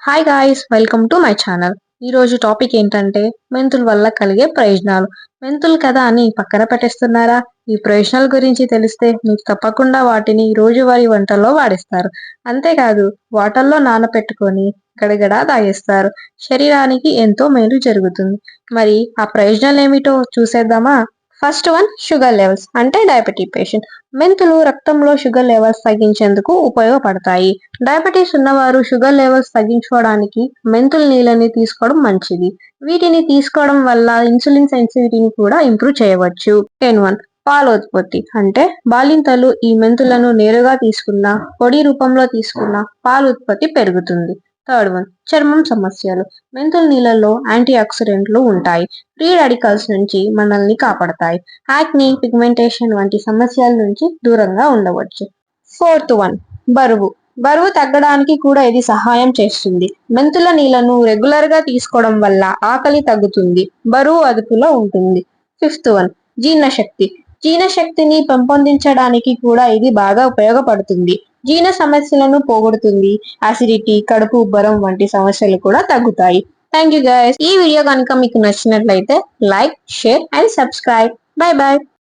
Hi guys, welcome to my channel. ఈరోజు topic ఏంటంటే మెంతుల వల్ల కలిగే ప్రయోజనాలు. మెంతులు కదా అని పక్కన పెట్టేస్తున్నారా? ఈ ప్రయోజనాల గురించి తెలిస్తే మీకు తప్పకుండా వాటిని రోజువారీ వంటల్లో వాడిస్తారు. అంతేకాదు వాటర్లో నానపెట్టుకొని గడగడా తాగేస్తారు. శరీరానికి ఎంతో మేలు జరుగుతుంది. మరి ఆ ప్రయోజనాలు ఏమిటో చూసేద్దామా? ఫస్ట్ వన్, షుగర్ లెవెల్స్ అంటే డయాబెటిక్ పేషెంట్. మెంతులు రక్తంలో షుగర్ లెవెల్స్ తగ్గించేందుకు ఉపయోగపడతాయి. డయాబెటీస్ ఉన్నవారు షుగర్ లెవెల్స్ తగ్గించుకోవడానికి మెంతుల నీళ్ళని తీసుకోవడం మంచిది. వీటిని తీసుకోవడం వల్ల ఇన్సులిన్ సెన్సిటివిటీని కూడా ఇంప్రూవ్ చేయవచ్చు. 10 పాల ఉత్పత్తి అంటే బాలింతలు ఈ మెంతులను నేరుగా తీసుకున్న, పొడి రూపంలో తీసుకున్న పాల ఉత్పత్తి పెరుగుతుంది. థర్డ్ వన్, చర్మం సమస్యలు. మెంతుల నీళ్ళలో యాంటీ ఆక్సిడెంట్లు ఉంటాయి. ఫ్రీ రాడికల్స్ నుంచి మనల్ని కాపాడతాయి. యాక్ని, పిగ్మెంటేషన్ వంటి సమస్యల నుంచి దూరంగా ఉండవచ్చు. ఫోర్త్ వన్, బరువు. బరువు తగ్గడానికి కూడా ఇది సహాయం చేస్తుంది. మెంతుల నీళ్లను రెగ్యులర్ గా తీసుకోవడం వల్ల ఆకలి తగ్గుతుంది, బరువు అదుపులో ఉంటుంది. ఫిఫ్త్ వన్, జీర్ణశక్తి. జీర్ణశక్తిని పెంపొందించడానికి కూడా ఇది బాగా ఉపయోగపడుతుంది. జీర్ణ సమస్యలను పోగొడుతుంది. అసిడిటీ, కడుపు ఉబ్బరం వంటి సమస్యలు కూడా తగ్గుతాయి. Thank you guys. ఈ వీడియో కనుక మీకు నచ్చినట్లయితే like, share and subscribe. By by.